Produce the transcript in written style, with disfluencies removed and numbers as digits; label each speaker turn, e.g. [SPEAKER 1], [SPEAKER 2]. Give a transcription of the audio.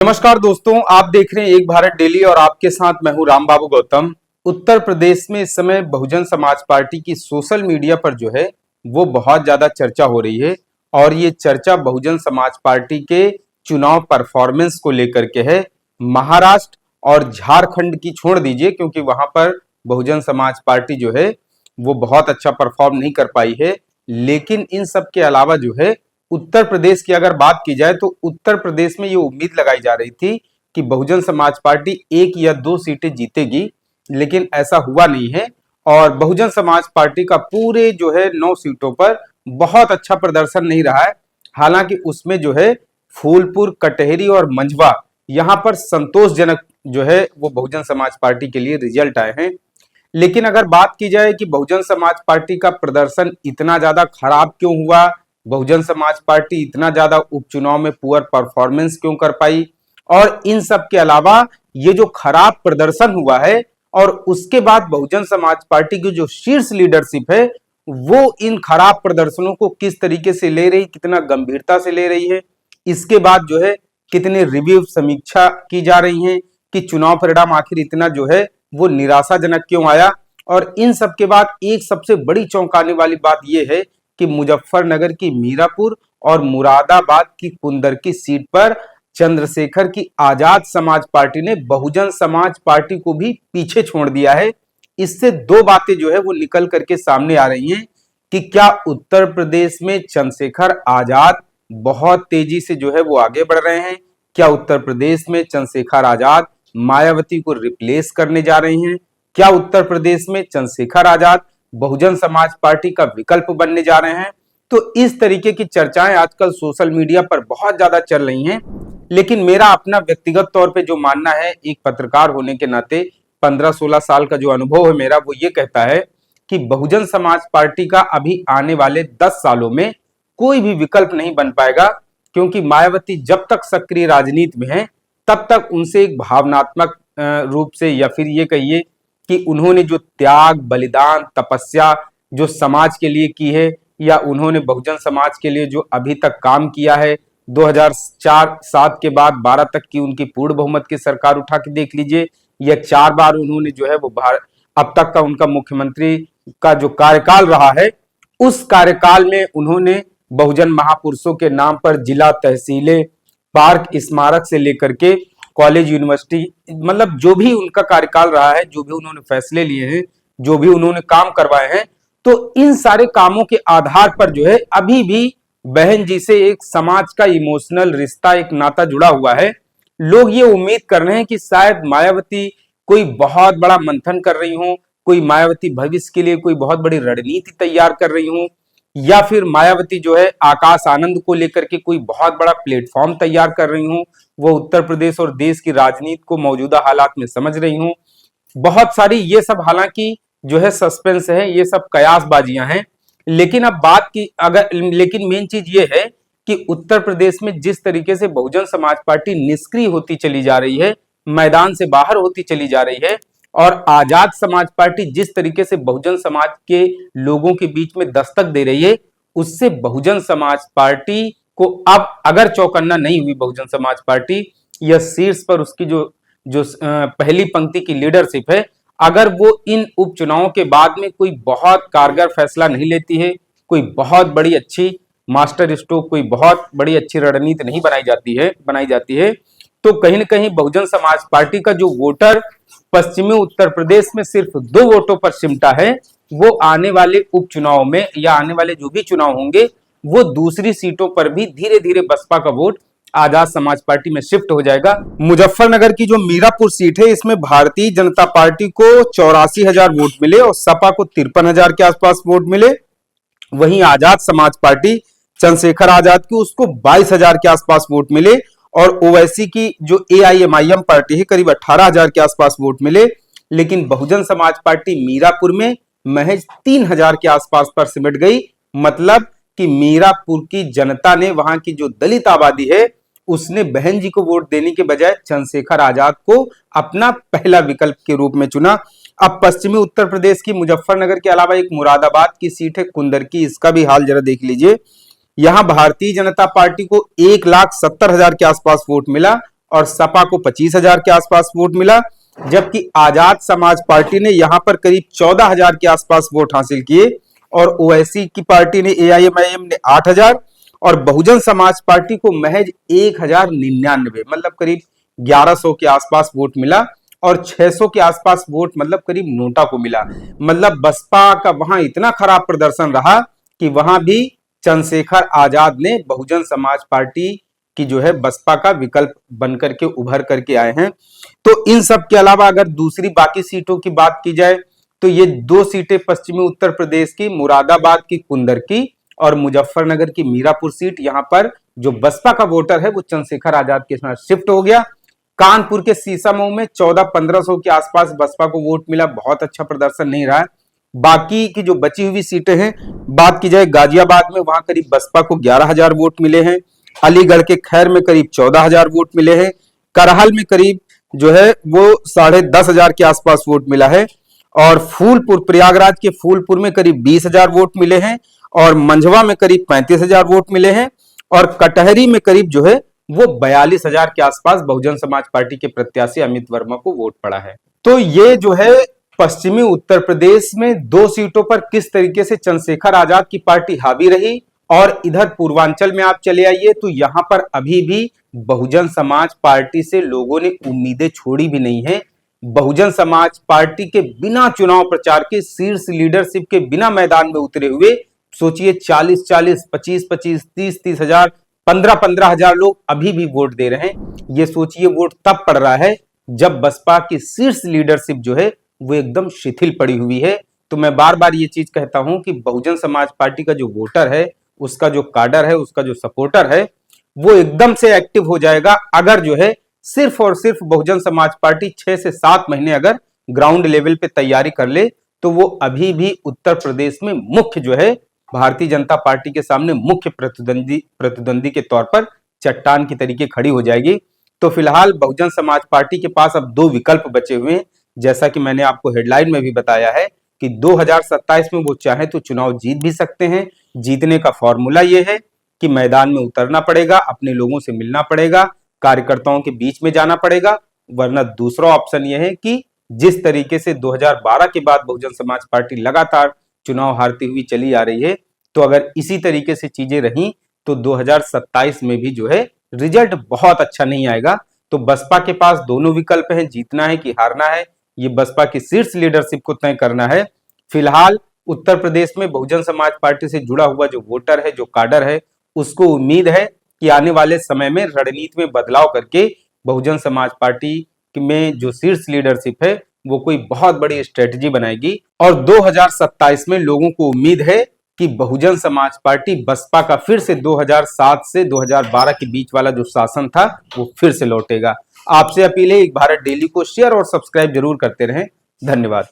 [SPEAKER 1] नमस्कार दोस्तों, आप देख रहे हैं एक भारत डेली और आपके साथ मैं हूं राम बाबू गौतम। उत्तर प्रदेश में इस समय बहुजन समाज पार्टी की सोशल मीडिया पर जो है वो बहुत ज्यादा चर्चा हो रही है और ये चर्चा बहुजन समाज पार्टी के चुनाव परफॉर्मेंस को लेकर के है। महाराष्ट्र और झारखंड की छोड़ दीजिए क्योंकि वहां पर बहुजन समाज पार्टी जो है वो बहुत अच्छा परफॉर्म नहीं कर पाई है, लेकिन इन सब के अलावा जो है उत्तर प्रदेश की अगर बात की जाए तो उत्तर प्रदेश में ये उम्मीद लगाई जा रही थी कि बहुजन समाज पार्टी 1 या 2 सीटें जीतेगी, लेकिन ऐसा हुआ नहीं है। और बहुजन समाज पार्टी का पूरे जो है 9 सीटों पर बहुत अच्छा प्रदर्शन नहीं रहा है। हालांकि उसमें जो है फूलपुर, कटहरी और मंझवा यहां पर संतोषजनक जो है वो बहुजन समाज पार्टी के लिए रिजल्ट आए हैं। लेकिन अगर बात की जाए कि बहुजन समाज पार्टी का प्रदर्शन इतना ज्यादा खराब क्यों हुआ, बहुजन समाज पार्टी इतना ज्यादा उपचुनाव में पुअर परफॉर्मेंस क्यों कर पाई, और इन सब के अलावा ये जो खराब प्रदर्शन हुआ है और उसके बाद बहुजन समाज पार्टी की जो शीर्ष लीडरशिप है वो इन खराब प्रदर्शनों को किस तरीके से ले रही, कितना गंभीरता से ले रही है, इसके बाद जो है कितने रिव्यू समीक्षा की जा रही है कि चुनाव परिणाम आखिर इतना जो है वो निराशाजनक क्यों आया। और इन सब के बाद एक सबसे बड़ी चौंकाने वाली बात यह है कि मुजफ्फरनगर की मीरापुर और मुरादाबाद की कुंदर की सीट पर चंद्रशेखर की आजाद समाज पार्टी ने बहुजन समाज पार्टी को भी पीछे छोड़ दिया है। इससे दो बातें जो है वो निकल करके सामने आ रही हैं कि क्या उत्तर प्रदेश में चंद्रशेखर आजाद बहुत तेजी से जो है वो आगे बढ़ रहे हैं, क्या उत्तर प्रदेश में चंद्रशेखर आजाद मायावती को रिप्लेस करने जा रहे हैं, क्या उत्तर प्रदेश में चंद्रशेखर आजाद बहुजन समाज पार्टी का विकल्प बनने जा रहे हैं। तो इस तरीके की चर्चाएं आजकल सोशल मीडिया पर बहुत ज्यादा चल रही हैं। लेकिन मेरा अपना व्यक्तिगत तौर पे जो मानना है, एक पत्रकार होने के नाते 15-16 साल का जो अनुभव है मेरा, वो ये कहता है कि बहुजन समाज पार्टी का अभी आने वाले 10 सालों में कोई भी विकल्प नहीं बन पाएगा, क्योंकि मायावती जब तक सक्रिय राजनीति में है तब तक उनसे एक भावनात्मक रूप से, या फिर ये कहिए कि उन्होंने जो त्याग, बलिदान, तपस्या जो समाज के लिए की है, या उन्होंने बहुजन समाज के लिए जो अभी तक काम किया है, 2004-7 के बाद 12 तक की उनकी पूर्ण बहुमत की सरकार उठा के देख लीजिए, या 4 बार उन्होंने जो है वो अब तक का उनका मुख्यमंत्री का जो कार्यकाल रहा है, उस कार्यकाल में उन्होंने बहुजन महापुरुषों के नाम पर जिला, तहसीलें, पार्क, स्मारक से लेकर के कॉलेज, यूनिवर्सिटी, मतलब जो भी उनका कार्यकाल रहा है, जो भी उन्होंने फैसले लिए हैं, जो भी उन्होंने काम करवाए हैं, तो इन सारे कामों के आधार पर जो है अभी भी बहन जी से एक समाज का इमोशनल रिश्ता, एक नाता जुड़ा हुआ है। लोग ये उम्मीद कर रहे हैं कि शायद मायावती कोई बहुत बड़ा मंथन कर रही हो, कोई मायावती भविष्य के लिए कोई बहुत बड़ी रणनीति तैयार कर रही हो, या फिर मायावती जो है आकाश आनंद को लेकर के कोई बहुत बड़ा प्लेटफॉर्म तैयार कर रही हूँ, वो उत्तर प्रदेश और देश की राजनीति को मौजूदा हालात में समझ रही हूँ। बहुत सारी ये सब हालांकि जो है सस्पेंस है, ये सब कयासबाजियां हैं। लेकिन अब बात की लेकिन मेन चीज ये है कि उत्तर प्रदेश में जिस तरीके से बहुजन समाज पार्टी निष्क्रिय होती चली जा रही है, मैदान से बाहर होती चली जा रही है, और आजाद समाज पार्टी जिस तरीके से बहुजन समाज के लोगों के बीच में दस्तक दे रही है, उससे बहुजन समाज पार्टी को अब अगर चौकन्ना नहीं हुई बहुजन समाज पार्टी, या शीर्ष पर उसकी जो जो पहली पंक्ति की लीडरशिप है, अगर वो इन उपचुनावों के बाद में कोई बहुत कारगर फैसला नहीं लेती है, कोई बहुत बड़ी अच्छी मास्टर स्ट्रोक, कोई बहुत बड़ी अच्छी रणनीति नहीं बनाई जाती है, तो कहीं ना कहीं बहुजन समाज पार्टी का जो वोटर पश्चिमी उत्तर प्रदेश में सिर्फ 2 वोटों पर सिमटा है, वो आने वाले उपचुनाव में या आने वाले जो भी चुनाव होंगे वो दूसरी सीटों पर भी धीरे धीरे बसपा का वोट आजाद समाज पार्टी में शिफ्ट हो जाएगा। मुजफ्फरनगर की जो मीरापुर सीट है, इसमें भारतीय जनता पार्टी को 84,000 वोट मिले और सपा को 53,000 के आसपास वोट मिले। वहीं आजाद समाज पार्टी चंद्रशेखर आजाद की उसको 22,000 के आसपास वोट मिले, और ओवैसी की जो AIMIM पार्टी है करीब 18,000 के आसपास वोट मिले। लेकिन बहुजन समाज पार्टी मीरापुर में महज 3,000 के आसपास पर सिमट गई। मतलब कि मीरापुर की जनता ने, वहां की जो दलित आबादी है, उसने बहन जी को वोट देने के बजाय चंद्रशेखर आजाद को अपना पहला विकल्प के रूप में चुना। अब पश्चिमी उत्तर प्रदेश की मुजफ्फरनगर के अलावा एक मुरादाबाद की सीट है कुंदर की, इसका भी हाल जरा देख लीजिए। यहां भारतीय जनता पार्टी को 1,70,000 के आसपास वोट मिला और सपा को 25,000 के आसपास वोट मिला, जबकि आजाद समाज पार्टी ने यहां पर करीब 14,000 के आसपास वोट हासिल किए और ओवैसी की पार्टी ने एआईएमआईएम ने 8,000 और बहुजन समाज पार्टी को महज 1,099 मतलब करीब 1,100 के आसपास वोट मिला और 600 के आसपास वोट मतलब करीब नोटा को मिला। मतलब बसपा का वहां इतना खराब प्रदर्शन रहा कि वहां भी चंद्रशेखर आजाद ने बहुजन समाज पार्टी की जो है बसपा का विकल्प बनकर के उभर करके आए हैं। तो इन सब के अलावा अगर दूसरी बाकी सीटों की बात की जाए तो ये 2 सीटें पश्चिमी उत्तर प्रदेश की मुरादाबाद की कुंदरकी और मुजफ्फरनगर की मीरापुर सीट, यहां पर जो बसपा का वोटर है वो चंद्रशेखर आजाद के साथ शिफ्ट हो गया। कानपुर के सीसामऊ में 1400-1500 के आसपास बसपा को वोट मिला, बहुत अच्छा प्रदर्शन नहीं रहा। बाकी की जो बची हुई सीटें हैं, बात की जाए गाजियाबाद में, वहां करीब बसपा को 11,000 वोट मिले हैं। अलीगढ़ के खैर में करीब 14,000 वोट मिले हैं। करहल में करीब जो है वो 10,500 के आसपास वोट मिला है और फूलपुर, प्रयागराज के फूलपुर में करीब 20,000 वोट मिले हैं और मंझवा में करीब 35,000 वोट मिले हैं और कटहरी में करीब जो है वो 42,000 के आसपास बहुजन समाज पार्टी के प्रत्याशी अमित वर्मा को वोट पड़ा है। तो ये जो है पश्चिमी उत्तर प्रदेश में 2 सीटों पर किस तरीके से चंद्रशेखर आजाद की पार्टी हावी रही। और इधर पूर्वांचल में आप चले आइए तो यहां पर अभी भी बहुजन समाज पार्टी से लोगों ने उम्मीदें छोड़ी भी नहीं है। बहुजन समाज पार्टी के बिना चुनाव प्रचार के, शीर्ष लीडरशिप के बिना मैदान में उतरे हुए, सोचिए 40-40, 25-25, 30-30 हजार, 15-15 हजार लोग अभी भी वोट दे रहे हैं। ये सोचिए वोट तब पड़ रहा है जब बसपा की शीर्ष लीडरशिप जो है वो एकदम शिथिल पड़ी हुई है। तो मैं बार बार ये चीज कहता हूं कि बहुजन समाज पार्टी का जो वोटर है, उसका जो काडर है, उसका जो सपोर्टर है, वो एकदम से एक्टिव हो जाएगा अगर जो है सिर्फ और सिर्फ बहुजन समाज पार्टी 6 से 7 महीने अगर ग्राउंड लेवल पे तैयारी कर ले तो वो अभी भी उत्तर प्रदेश में मुख्य जो है भारतीय जनता पार्टी के सामने मुख्य प्रतिद्वंदी के तौर पर चट्टान की तरीके खड़ी हो जाएगी। तो फिलहाल बहुजन समाज पार्टी के पास अब 2 विकल्प बचे हुए हैं, जैसा कि मैंने आपको हेडलाइन में भी बताया है कि 2027 में वो चाहे तो चुनाव जीत भी सकते हैं। जीतने का फॉर्मूला ये है कि मैदान में उतरना पड़ेगा, अपने लोगों से मिलना पड़ेगा, कार्यकर्ताओं के बीच में जाना पड़ेगा, वरना दूसरा ऑप्शन यह है कि जिस तरीके से 2012 के बाद बहुजन समाज पार्टी लगातार चुनाव हारती हुई चली आ रही है, तो अगर इसी तरीके से चीजें रहीं तो 2027 में भी जो है रिजल्ट बहुत अच्छा नहीं आएगा। तो बसपा के पास दोनों विकल्प हैं, जीतना है कि हारना है, ये बसपा की शीर्ष लीडरशिप को तय करना है। फिलहाल उत्तर प्रदेश में बहुजन समाज पार्टी से जुड़ा हुआ जो वोटर है, जो काडर है, उसको उम्मीद है कि आने वाले समय में रणनीति में बदलाव करके बहुजन समाज पार्टी में जो शीर्ष लीडरशिप है वो कोई बहुत बड़ी स्ट्रेटजी बनाएगी। और 2027 में लोगों को उम्मीद है कि बहुजन समाज पार्टी बसपा का फिर से 2007 से 2012 के बीच वाला जो शासन था वो फिर से लौटेगा। आपसे अपील है एक भारत डेली को शेयर और सब्सक्राइब जरूर करते रहें। धन्यवाद।